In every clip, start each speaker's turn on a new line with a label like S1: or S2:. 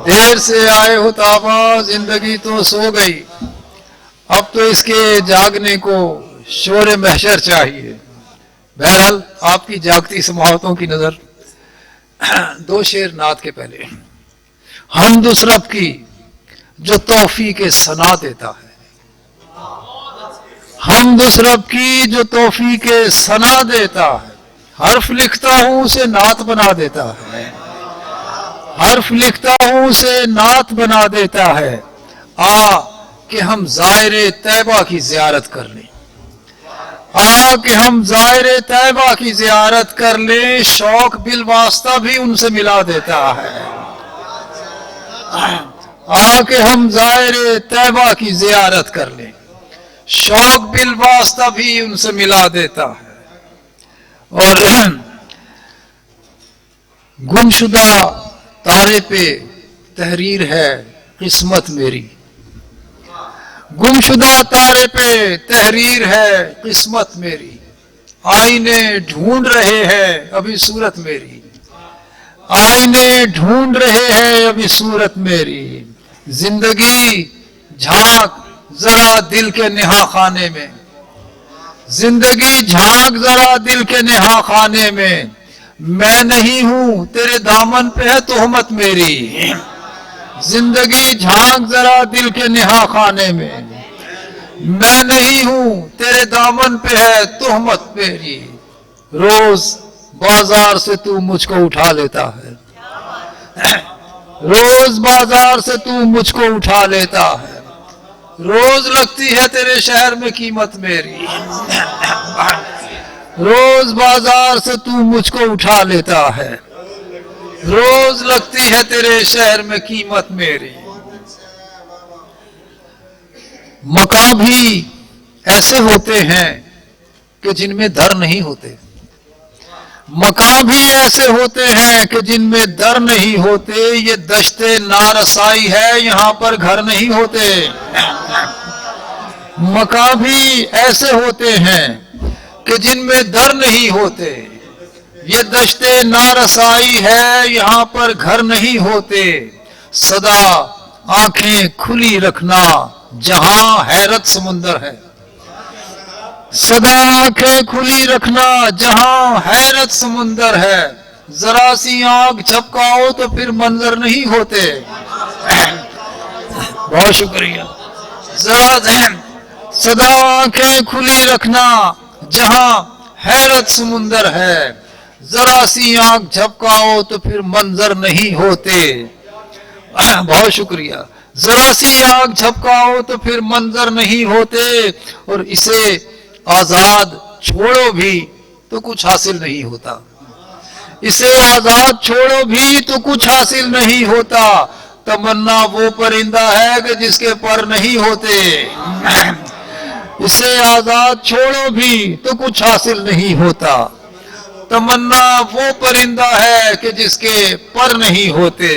S1: دیر سے آئے ہو تابا، زندگی تو سو گئی، اب تو اس کے جاگنے کو شور محشر چاہیے۔ بہرحال آپ کی جاگتی سماعتوں کی نظر دو شعر نعت کے پہلے۔ حمد اس رب کی جو توفیق ثنا دیتا ہے، حمد اس رب کی جو توفیق ثنا دیتا ہے، حرف لکھتا ہوں اسے نعت بنا دیتا ہے، حرف لکھتا ہوں اسے نعت بنا دیتا ہے۔ آ کہ ہم زائر طیبہ کی زیارت کر لیں، آ کہ ہم زائر طیبہ کی زیارت کر لیں، شوق بالواسطہ بھی ان سے ملا دیتا ہے۔ آ کہ ہم زائر طیبہ کی زیارت کر لیں، شوق بالواسطہ بھی ان سے ملا دیتا ہے۔ اور گمشدہ تارے پہ تحریر ہے قسمت میری، گمشدہ تارے پہ تحریر ہے قسمت میری، آئینے ڈھونڈ رہے ہیں ابھی صورت میری، آئینے ڈھونڈ رہے ہیں ابھی صورت میری۔ زندگی جھانک ذرا دل کے نہا خانے میں، زندگی جھانک ذرا دل کے نہا خانے میں، میں نہیں ہوں تیرے دامن پہ ہے تہمت میری۔ زندگی جھانک ذرا دل کے نہا خانے میں، میں نہیں ہوں تیرے دامن پہ ہے تہمت میری۔ روز بازار سے تو مجھ کو اٹھا لیتا ہے، روز بازار سے تو مجھ کو اٹھا لیتا ہے، روز لگتی ہے تیرے شہر میں قیمت میری، روز بازار سے تو مجھ کو اٹھا لیتا ہے، روز لگتی ہے تیرے شہر میں قیمت میری۔ مقام بھی ایسے ہوتے ہیں کہ جن میں در نہیں ہوتے، مقام بھی ایسے ہوتے ہیں کہ جن میں در نہیں ہوتے، یہ دشت نارسائی ہے یہاں پر گھر نہیں ہوتے۔ مقام بھی ایسے ہوتے ہیں کہ جن میں در نہیں ہوتے، یہ دشت نارسائی ہے یہاں پر گھر نہیں ہوتے۔ سدا آنکھیں کھلی رکھنا جہاں حیرت سمندر ہے، سدا آنکھیں کھلی رکھنا جہاں حیرت سمندر ہے، ذرا سی آنکھ جھپکاؤ تو پھر منظر نہیں ہوتے۔ بہت شکریہ۔ سدا آنکھیں کھلی رکھنا جہاں حیرت سمندر ہے، ذرا سی آنکھ جھپکاؤ تو پھر منظر نہیں ہوتے۔ بہت شکریہ۔ ذرا سی آنکھ جھپکاؤ تو پھر منظر نہیں ہوتے، اور اسے آزاد چھوڑو بھی تو کچھ حاصل نہیں ہوتا، اسے آزاد چھوڑو بھی تو کچھ حاصل نہیں ہوتا۔ تمنا وہ پرندہ ہے کہ جس کے پر نہیں ہوتے، اسے آزاد چھوڑو بھی تو کچھ حاصل نہیں ہوتا۔ تمنا وہ پرندہ ہے کہ جس کے پر نہیں ہوتے۔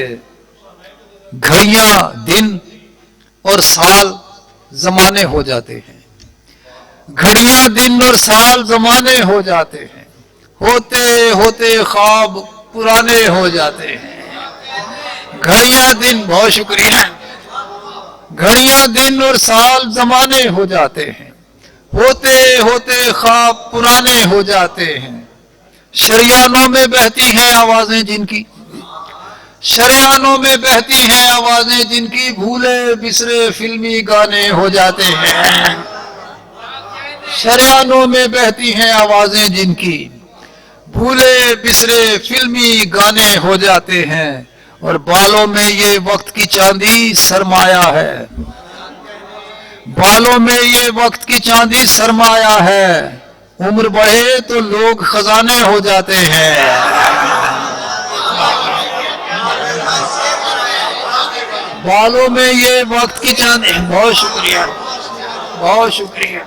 S1: گھڑیاں دن اور سال زمانے ہو جاتے ہیں، گھڑیاں دن اور سال زمانے ہو جاتے ہیں، ہوتے ہوتے خواب پرانے ہو جاتے ہیں۔ گھڑیاں دن، بہت شکریہ، گھڑیاں دن اور سال زمانے ہو جاتے ہیں، ہوتے ہوتے خواب پرانے ہو جاتے ہیں۔ شریانوں میں بہتی ہیں آوازیں جن کی، شریانوں میں بہتی ہیں آوازیں جن کی، بھولے بسرے فلمی گانے ہو جاتے ہیں۔ شریانوں میں بہتی ہیں آوازیں جن کی، بھولے بسرے فلمی گانے ہو جاتے ہیں، اور بالوں میں یہ وقت کی چاندی سرمایہ ہے، بالوں میں یہ وقت کی چاندی سرمایہ ہے، عمر بڑھے تو لوگ خزانے ہو جاتے ہیں۔ بالوں میں یہ وقت کی چاندی، بہت شکریہ، بہت شکریہ۔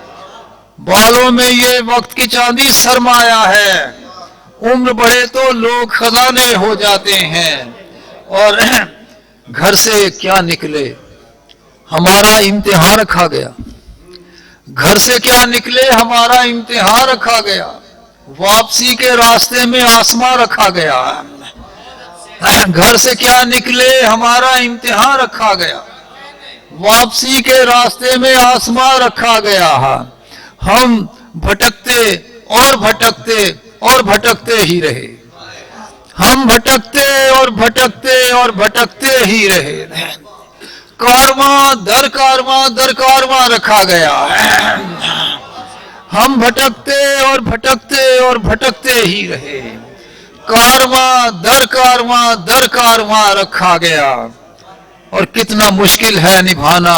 S1: بالوں میں یہ وقت کی چاندی سرمایہ ہے، عمر بڑھے تو لوگ خزانے ہو جاتے ہیں۔ اور گھر سے کیا نکلے ہمارا امتحان رکھا گیا، گھر سے کیا نکلے ہمارا امتحان رکھا گیا، واپسی کے راستے میں آسمان رکھا گیا، گھر سے کیا نکلے ہمارا امتحان رکھا گیا، واپسی کے راستے میں آسمان رکھا گیا، ہم بھٹکتے اور بھٹکتے اور بھٹکتے ہی رہے، ہم بھٹکتے اور بھٹکتے اور بھٹکتے ہی رہے، کارواں در کارواں در کارواں رکھا گیا، ہم بھٹکتے اور بھٹکتے اور بھٹکتے ہی رہے، کارواں در کارواں در کارواں رکھا گیا۔ اور کتنا مشکل ہے نبھانا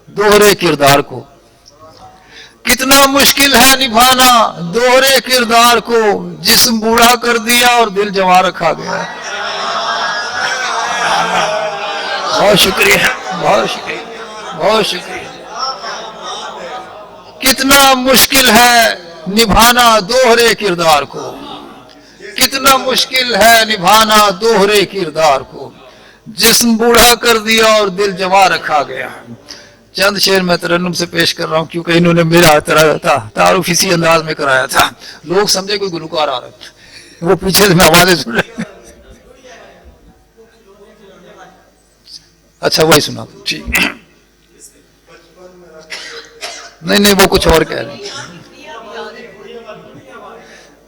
S1: دوہرے کردار کو، کتنا مشکل ہے نبھانا دوہرے کردار کو، جسم بوڑھا کر دیا اور دل جوان رکھا گیا۔ بہت شکریہ، بہت شکریہ، بہت شکریہ۔ کتنا مشکل ہے نبھانا دوہرے کردار کو، کتنا مشکل ہے نبھانا دوہرے کردار کو، جسم بوڑھا کر دیا اور دل جوان رکھا گیا۔ چند شعر میں ترنم سے پیش کر رہا ہوں کیونکہ انہوں نے میرا تعارف اسی انداز میں کرایا تھا، لوگ سمجھے کوئی گلوکار آ رہا ہے، وہ پیچھے سے میں آوازیں سن رہے۔ اچھا وہی سنا دو، ٹھیک، نہیں وہ کچھ اور کہہ رہے ہیں،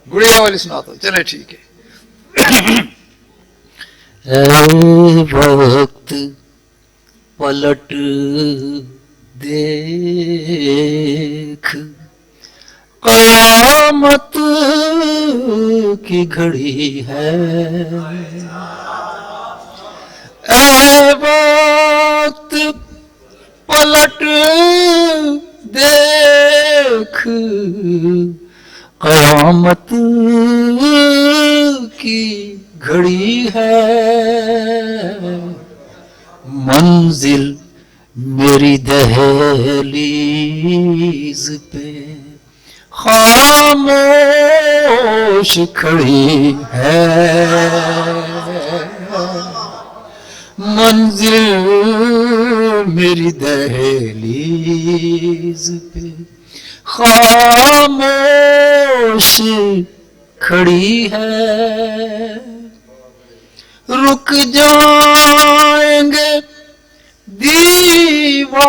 S1: گڑیا والی سنا دو، چلے ٹھیک ہے۔ اے وقت پلٹ دیکھ، قیامت کی گھڑی ہے، اے وقت پلٹ دیکھ، قیامت کی گھڑی ہے، منزل میری دہلیز پہ خاموش کھڑی ہے، منزل میری دہلیز پہ خاموش کھڑی ہے، رک جائیں گے دیوار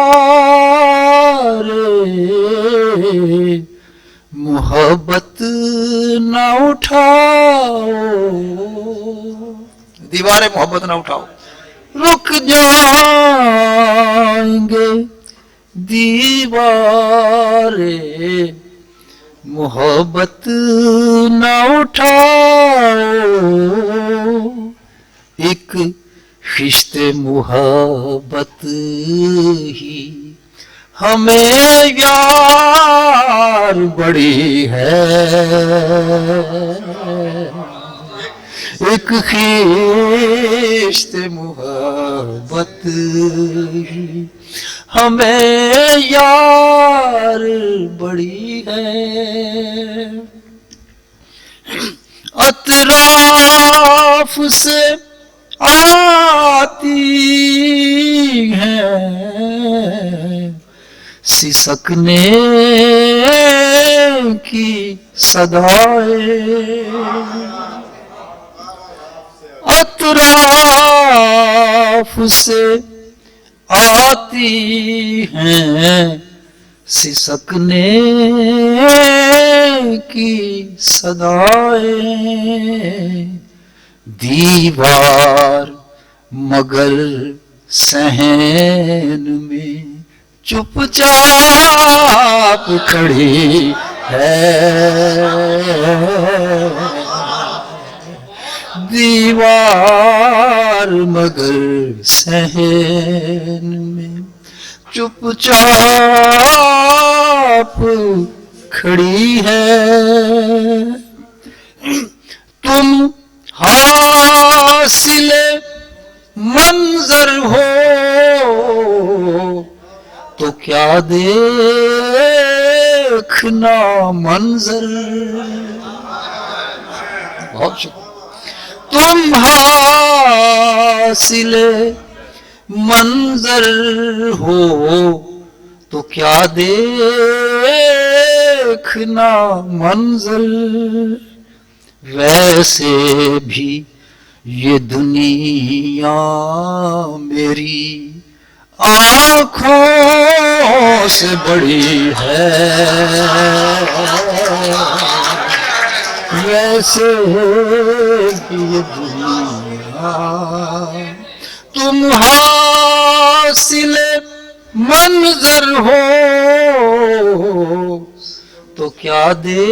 S1: محبت نہ اٹھاؤ، دیوار محبت نہ اٹھاؤ، رک جائیں گے دیوار محبت نہ اٹھاؤ، ایک خشت محبت ہی ہمیں یار بڑی ہے، ایک خشت محبت ہی ہمیں یار بڑی ہے، اطراف سے آتی ہیں سسکنے کی صدائیں، اطراف سے آتی ہیں سسکنے کی صدائیں، دیوار مگر صحن میں چپ چاپ کھڑی ہے، دیوار مگر صحن میں چپ چاپ کھڑی ہے، تم حاصل منظر ہو تو کیا دیکھنا منظر، بہت شکریہ، تم حاصل منظر ہو تو کیا دیکھنا منظر، ویسے بھی یہ دنیا میری آنکھوں سے بڑی ہے، ویسے بھی یہ دنیا تم حاصل منظر ہو تو کیا دیکھنا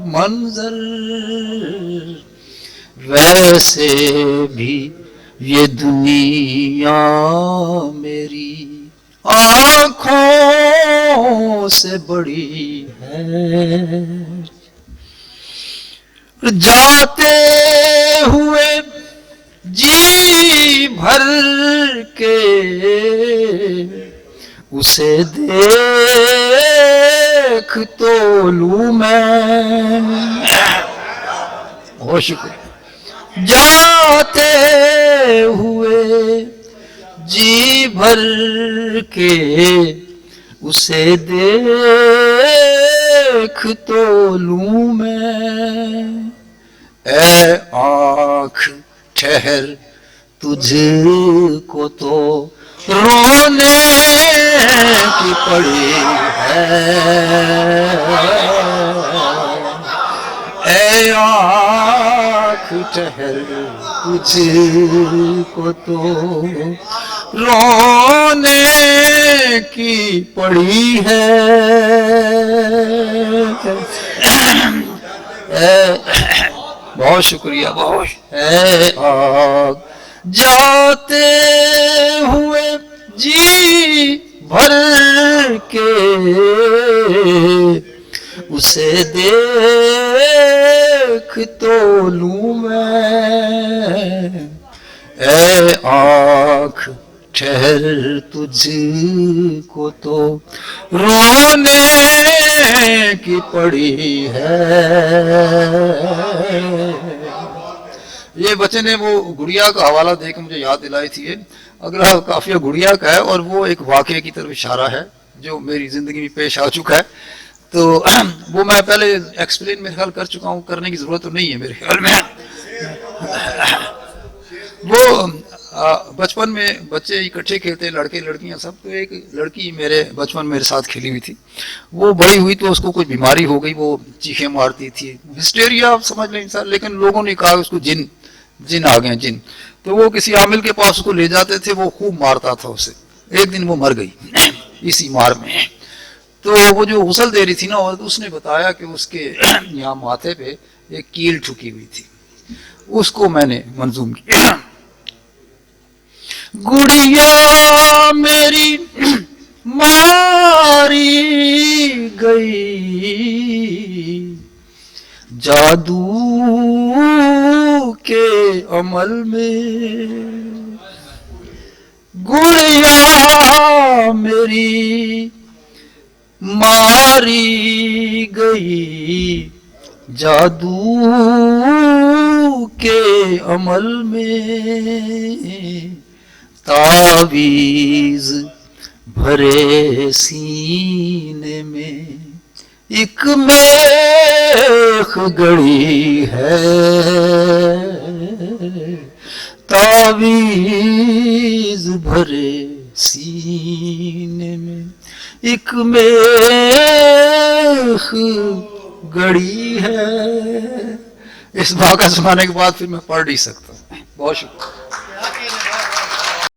S1: منظر، ویسے بھی یہ دنیا میری آنکھوں سے بڑی ہے۔ جاتے ہوئے جی بھر کے اسے دیکھ تو لوں میں، بہت شکریہ۔ جاتے ہوئے جی بھر کے اسے دیکھ تو لوں میں، اے آنکھ ٹھہر تجھ کو تو رونے کی پڑی ہے، اے آنکھ ٹھہر تجھ کو تو رونے کی پڑی ہے، بہت شکریہ، بہت اے آنکھ جاتے ہوئے جی بھر کے اسے دیکھ تو لوں میں، اے آنکھ ٹھہر تجھ کو تو رونے کی پڑی ہے۔ یہ بچے نے وہ گڑیا کا حوالہ دے کے مجھے یاد دلائی تھی، اگلا قافیہ گڑیا کا ہے اور وہ ایک واقعے کی طرف اشارہ ہے جو میری زندگی میں پیش آ چکا ہے، تو وہ میں پہلے ایکسپلین میرے خیال کر چکا ہوں، کرنے کی ضرورت تو نہیں ہے میرے خیال میں۔ وہ بچپن میں بچے اکٹھے کھیلتے، لڑکے لڑکیاں سب، تو ایک لڑکی میرے بچپن میرے ساتھ کھیلی ہوئی تھی، وہ بڑی ہوئی تو اس کو کوئی بیماری ہو گئی، وہ چیخیں مارتی تھی، ہسٹیریا سمجھ لیں انسان، لیکن لوگوں نے کہا اس کو جن آ گئے جن، تو وہ کسی عامل کے پاس اس کو لے جاتے تھے، وہ خوب مارتا تھا اسے، ایک دن وہ مر گئی اسی مار میں۔ تو وہ جو غسل دے رہی تھی نا، اس نے بتایا کہ اس کے یہاں ماتھے پہ ایک کیل ٹھکی ہوئی تھی، اس کو میں نے منظوم کیا۔ گڑیا میری ماری گئی جادو کے عمل میں، گڑیا میری ماری گئی جادو کے عمل میں، تعویذ بھرے سینے میں ایک میخ گڑی ہے، تعویذ بھرے سینے میں ایک میخ گڑی ہے۔ اس بات کا سنانے کے بعد پھر میں پڑھ نہیں سکتا، بہت شکریہ۔